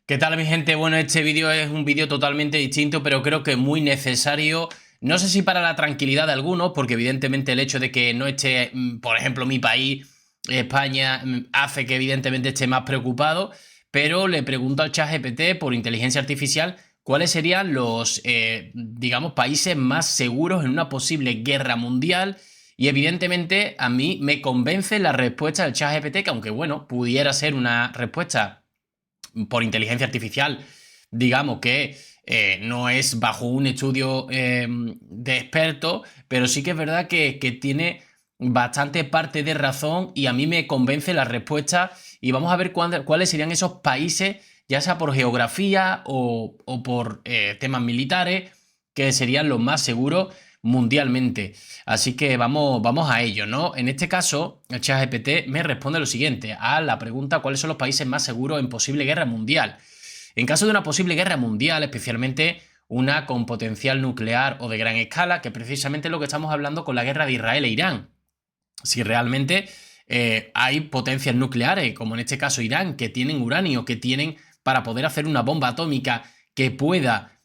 ¿Qué tal, mi gente? Bueno, este vídeo es un vídeo totalmente distinto, pero creo que muy necesario. No sé si para la tranquilidad de algunos, porque evidentemente el hecho de que no esté, por ejemplo, mi país, España, hace que evidentemente esté más preocupado, pero le pregunto al ChatGPT por inteligencia artificial cuáles serían los, digamos, países más seguros en una posible guerra mundial. Y evidentemente a mí me convence la respuesta del ChatGPT, que aunque bueno, pudiera ser una respuesta por inteligencia artificial, digamos que no es bajo un estudio de expertos, pero sí que es verdad que tiene bastante parte de razón y a mí me convence la respuesta y vamos a ver cuáles serían esos países, ya sea por geografía o por temas militares, que serían los más seguros mundialmente. Así que vamos a ello, ¿no? En este caso, el ChatGPT me responde lo siguiente a la pregunta: ¿cuáles son los países más seguros en posible guerra mundial? En caso de una posible guerra mundial, especialmente una con potencial nuclear o de gran escala, que precisamente es lo que estamos hablando con la guerra de Israel e Irán. Si realmente hay potencias nucleares, como en este caso Irán, que tienen uranio, que tienen para poder hacer una bomba atómica que pueda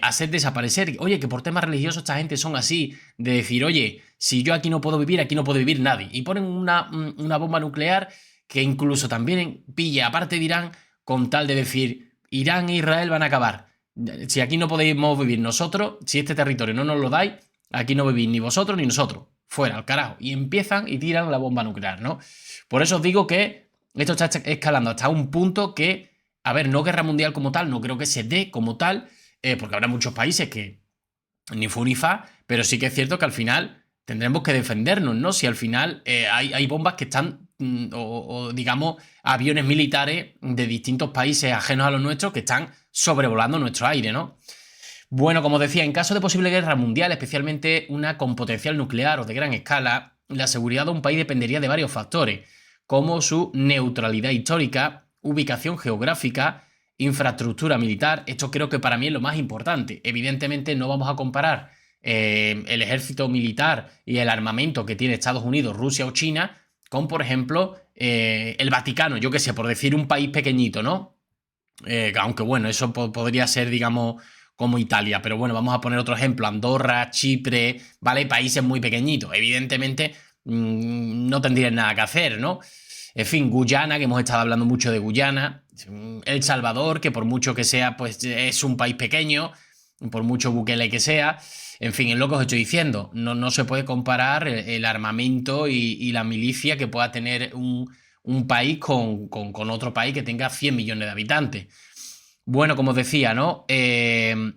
hacer desaparecer. Oye, que por temas religiosos esta gente son así, de decir, oye, si yo aquí no puedo vivir, aquí no puede vivir nadie. Y ponen una bomba nuclear que incluso también pilla, aparte de Irán, con tal de decir, Irán e Israel van a acabar. Si aquí no podemos vivir nosotros, si este territorio no nos lo dais, aquí no vivís ni vosotros ni nosotros. Fuera, al carajo. Y empiezan y tiran la bomba nuclear, ¿no? Por eso os digo que esto está escalando hasta un punto que, a ver, no guerra mundial como tal, no creo que se dé como tal, porque habrá muchos países que ni fu ni fa, pero sí que es cierto que al final tendremos que defendernos, ¿no? Si al final hay bombas que están, o digamos, aviones militares de distintos países ajenos a los nuestros que están sobrevolando nuestro aire, ¿no? Bueno, como decía, en caso de posible guerra mundial, especialmente una con potencial nuclear o de gran escala, la seguridad de un país dependería de varios factores, como su neutralidad histórica, ubicación geográfica, infraestructura militar. Esto creo que para mí es lo más importante. Evidentemente no vamos a comparar el ejército militar y el armamento que tiene Estados Unidos, Rusia o China con, por ejemplo, el Vaticano, yo qué sé, por decir un país pequeñito, ¿no? Aunque bueno, eso podría ser, digamos, como Italia, pero bueno, vamos a poner otro ejemplo: Andorra, Chipre, ¿vale? Países muy pequeñitos. Evidentemente no tendrían nada que hacer, ¿no? En fin, Guyana, que hemos estado hablando mucho de Guyana, El Salvador, que por mucho que sea, pues es un país pequeño, por mucho Bukele que sea. En fin, es lo que os estoy diciendo. No se puede comparar el armamento y la milicia que pueda tener un país con otro país que tenga 100 millones de habitantes. Bueno, como os decía, ¿no?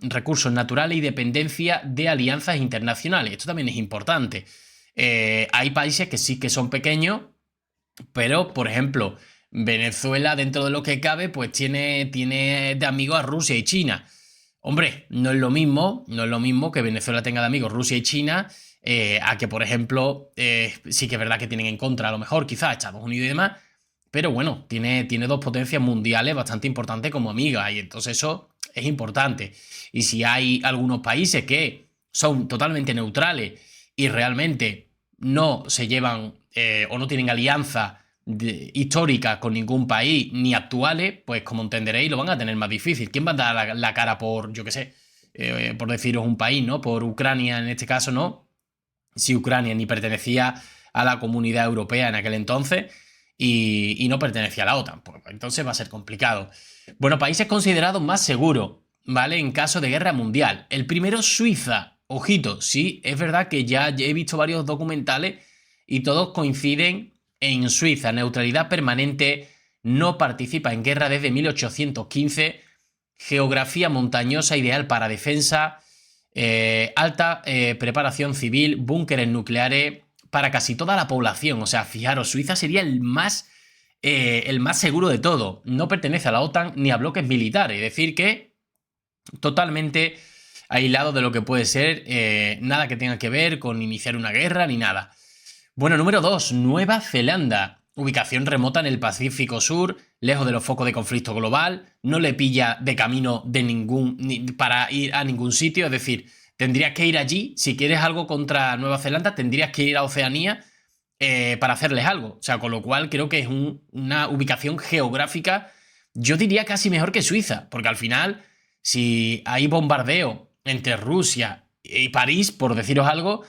Recursos naturales y dependencia de alianzas internacionales. Esto también es importante. Hay países que sí que son pequeños, pero, por ejemplo, Venezuela, dentro de lo que cabe, pues tiene de amigos a Rusia y China. Hombre, no es lo mismo que Venezuela tenga de amigos Rusia y China, a que, por ejemplo, sí que es verdad que tienen en contra, a lo mejor, quizás Estados Unidos y demás, pero bueno, tiene dos potencias mundiales bastante importantes como amigas, y entonces eso es importante. Y si hay algunos países que son totalmente neutrales y realmente no se llevan o no tienen alianza histórica con ningún país ni actuales, pues como entenderéis lo van a tener más difícil. ¿Quién va a dar la cara por, yo qué sé, por deciros un país, ¿no? Por Ucrania en este caso, ¿no? Si Ucrania ni pertenecía a la Comunidad Europea en aquel entonces y no pertenecía a la OTAN, pues entonces va a ser complicado. Bueno, países considerados más seguros, ¿vale? En caso de guerra mundial. El primero, Suiza. Ojito, sí, es verdad que ya he visto varios documentales y todos coinciden en Suiza. Neutralidad permanente, no participa en guerra desde 1815, geografía montañosa ideal para defensa, alta preparación civil, búnkeres nucleares para casi toda la población. O sea, fijaros, Suiza sería el más seguro de todo. No pertenece a la OTAN ni a bloques militares. Es decir, que totalmente aislado de lo que puede ser nada que tenga que ver con iniciar una guerra ni nada. Bueno, número 2, Nueva Zelanda. Ubicación remota en el Pacífico Sur, lejos de los focos de conflicto global, no le pilla de camino para ir a ningún sitio, es decir, tendrías que ir allí. Si quieres algo contra Nueva Zelanda, tendrías que ir a Oceanía para hacerles algo. O sea, con lo cual creo que es una ubicación geográfica Yo diría casi mejor que Suiza, porque al final, si hay bombardeo entre Rusia y París, por deciros algo,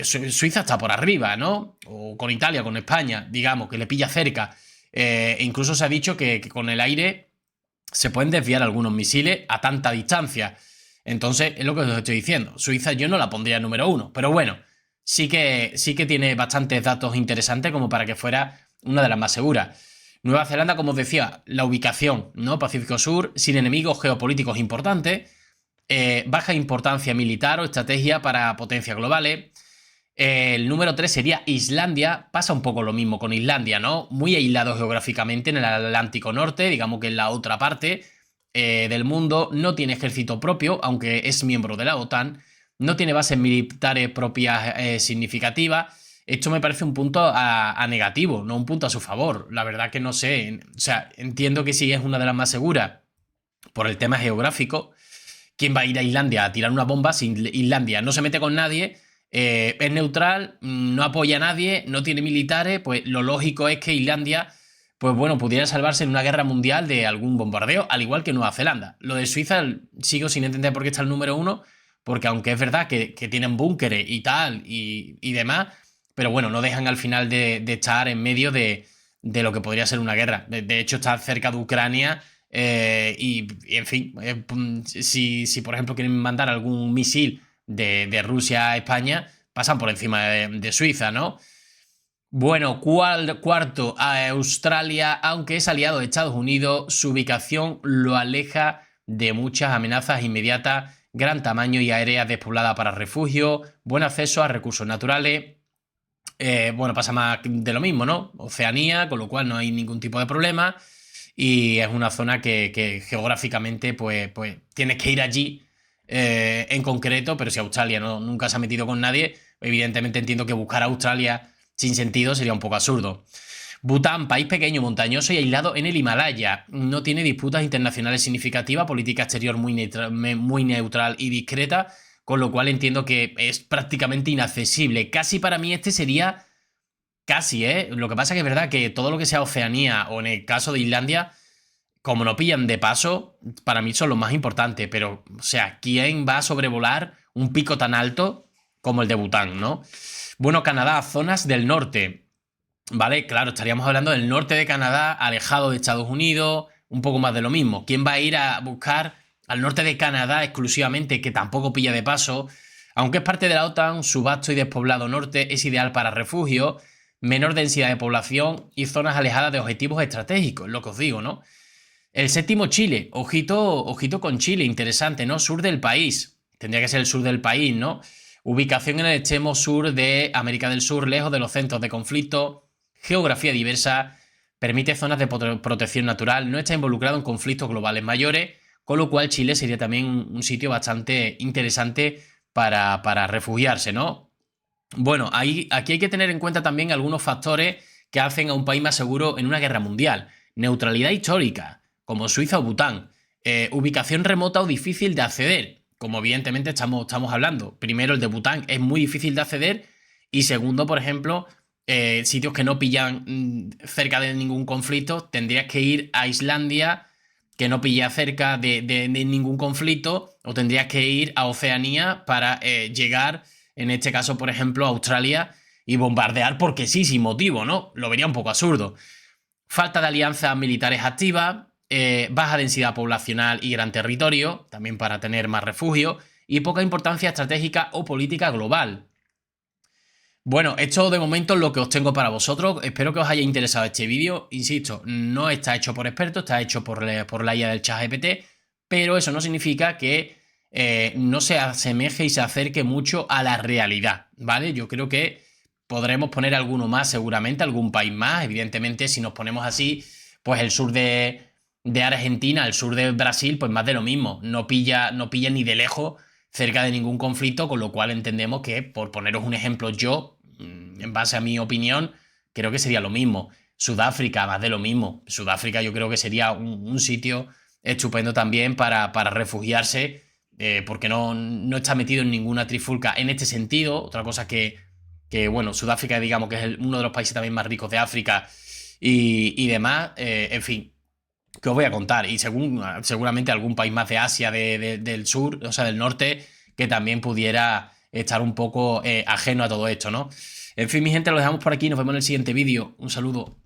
Suiza está por arriba, ¿no? O con Italia, con España, digamos, que le pilla cerca. Incluso se ha dicho que con el aire se pueden desviar algunos misiles a tanta distancia. Entonces, es lo que os estoy diciendo. Suiza yo no la pondría número 1, pero bueno, sí que tiene bastantes datos interesantes como para que fuera una de las más seguras. Nueva Zelanda, como os decía, la ubicación, ¿no? Pacífico Sur, sin enemigos geopolíticos importantes, baja importancia militar o estrategia para potencias globales. El número 3 sería Islandia. Pasa un poco lo mismo con Islandia, ¿no? Muy aislado geográficamente en el Atlántico Norte, digamos que en la otra parte del mundo. No tiene ejército propio, aunque es miembro de la OTAN. No tiene bases militares propias significativas. Esto me parece un punto a negativo, no un punto a su favor. La verdad que no sé. O sea, entiendo que sí es una de las más seguras por el tema geográfico. ¿Quién va a ir a Islandia a tirar una bomba si Islandia no se mete con nadie? Es neutral, no apoya a nadie, no tiene militares, pues lo lógico es que Islandia, pues bueno, pudiera salvarse en una guerra mundial de algún bombardeo, al igual que Nueva Zelanda. Lo de Suiza sigo sin entender por qué está el número 1, porque aunque es verdad que tienen búnkeres y tal y demás, pero bueno, no dejan al final de estar en medio de lo que podría ser una guerra. De hecho, está cerca de Ucrania. En fin, si por ejemplo quieren mandar algún misil de Rusia a España, pasan por encima de Suiza, ¿no? Bueno, cuarto, a Australia, aunque es aliado de Estados Unidos, su ubicación lo aleja de muchas amenazas inmediatas, gran tamaño y áreas despobladas para refugio, buen acceso a recursos naturales. Bueno, pasa más de lo mismo, ¿no? Oceanía, con lo cual no hay ningún tipo de problema. Y es una zona que geográficamente, pues tienes que ir allí en concreto, pero si Australia nunca se ha metido con nadie, evidentemente entiendo que buscar a Australia sin sentido sería un poco absurdo. Bután, país pequeño, montañoso y aislado en el Himalaya. No tiene disputas internacionales significativas, política exterior muy neutral y discreta, con lo cual entiendo que es prácticamente inaccesible. Casi para mí este sería... Casi, ¿eh? Lo que pasa es que es verdad que todo lo que sea Oceanía o en el caso de Islandia, como no pillan de paso, para mí son los más importantes. Pero, o sea, ¿quién va a sobrevolar un pico tan alto como el de Bután, ¿no? Bueno, Canadá, zonas del norte. ¿Vale? Claro, estaríamos hablando del norte de Canadá, alejado de Estados Unidos, un poco más de lo mismo. ¿Quién va a ir a buscar al norte de Canadá exclusivamente, que tampoco pilla de paso? Aunque es parte de la OTAN, su vasto y despoblado norte es ideal para refugios, menor densidad de población y zonas alejadas de objetivos estratégicos, lo que os digo, ¿no? El séptimo, Chile. Ojito con Chile, interesante, ¿no? Sur del país. Tendría que ser el sur del país, ¿no? Ubicación en el extremo sur de América del Sur, lejos de los centros de conflicto. Geografía diversa. Permite zonas de protección natural. No está involucrado en conflictos globales mayores. Con lo cual Chile sería también un sitio bastante interesante para refugiarse, ¿no? Bueno, aquí hay que tener en cuenta también algunos factores que hacen a un país más seguro en una guerra mundial. Neutralidad histórica, como Suiza o Bután. Ubicación remota o difícil de acceder, como evidentemente estamos hablando. Primero, el de Bután es muy difícil de acceder. Y segundo, por ejemplo, sitios que no pillan cerca de ningún conflicto, tendrías que ir a Islandia, que no pilla cerca de ningún conflicto, o tendrías que ir a Oceanía para llegar, en este caso, por ejemplo, a Australia y bombardear porque sí, sin motivo, ¿no? Lo vería un poco absurdo. Falta de alianzas militares activas, baja densidad poblacional y gran territorio, también para tener más refugio, y poca importancia estratégica o política global. Bueno, esto de momento es lo que os tengo para vosotros. Espero que os haya interesado este vídeo. Insisto, no está hecho por expertos, está hecho por la IA del ChatGPT, pero eso no significa que no se asemeje y se acerque mucho a la realidad, ¿vale? Yo creo que podremos poner alguno más seguramente, algún país más. Evidentemente, si nos ponemos así, pues el sur de Argentina, el sur de Brasil, pues más de lo mismo. No pilla ni de lejos cerca de ningún conflicto, con lo cual entendemos que, por poneros un ejemplo, yo, en base a mi opinión, creo que sería lo mismo. Sudáfrica, más de lo mismo. Sudáfrica yo creo que sería un sitio estupendo también para refugiarse, porque no está metido en ninguna trifulca en este sentido. Otra cosa bueno, Sudáfrica, digamos que es uno de los países también más ricos de África y demás, en fin. que os voy a contar. Y seguramente algún país más de Asia, del sur, o sea, del norte, que también pudiera estar un poco ajeno a todo esto, ¿no? En fin, mi gente, lo dejamos por aquí. Nos vemos en el siguiente vídeo. Un saludo.